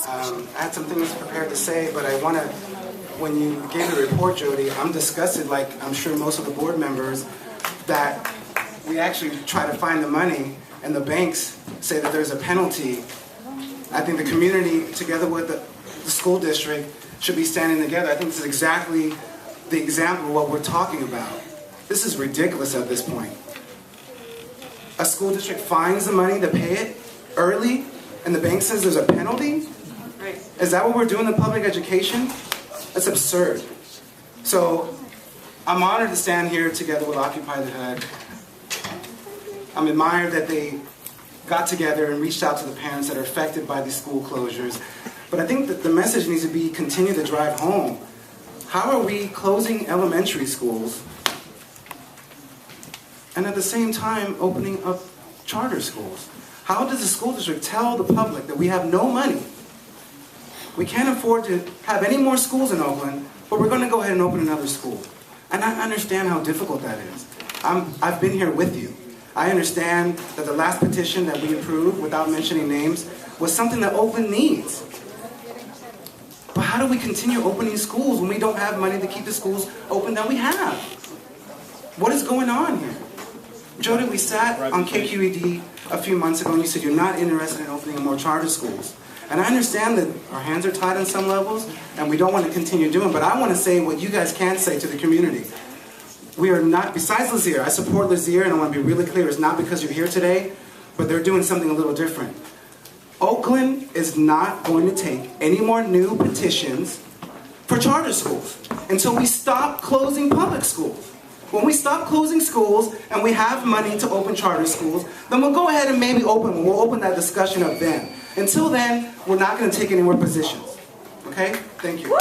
I had some things prepared to say, but I want to, when you gave the report, Jody, I'm disgusted, like I'm sure most of the board members, that we actually try to find the money and the banks say that there's a penalty. I think the community, together with the school district, should be standing together. I think this is exactly the example of what we're talking about. This is ridiculous at this point. A school district finds the money to pay it early, and the bank says there's a penalty? Right. Is that what we're doing in public education? That's absurd. So, I'm honored to stand here together with Occupy the Hood. I'm admired that they got together and reached out to the parents that are affected by these school closures. But I think that the message needs to be continue to drive home. How are we closing elementary schools and at the same time opening up charter schools? How does the school district tell the public that we have no money? We can't afford to have any more schools in Oakland, but we're going to go ahead and open another school. And I understand how difficult that is. I've been here with you. I understand that the last petition that we approved, without mentioning names, was something that Oakland needs. But how do we continue opening schools when we don't have money to keep the schools open that we have? What is going on here? Jody, we sat on KQED a few months ago and you said you're not interested in opening more charter schools. And I understand that our hands are tied on some levels and we don't want to continue doing, but I want to say what you guys can say to the community. We are not, besides Lazier, I support Lazier and I want to be really clear, it's not because you're here today, but they're doing something a little different. Oakland is not going to take any more new petitions for charter schools until we stop closing public schools. When we stop closing schools and we have money to open charter schools, then we'll go ahead and maybe we'll open that discussion up then. Until then, we're not going to take any more positions. Okay? Thank you.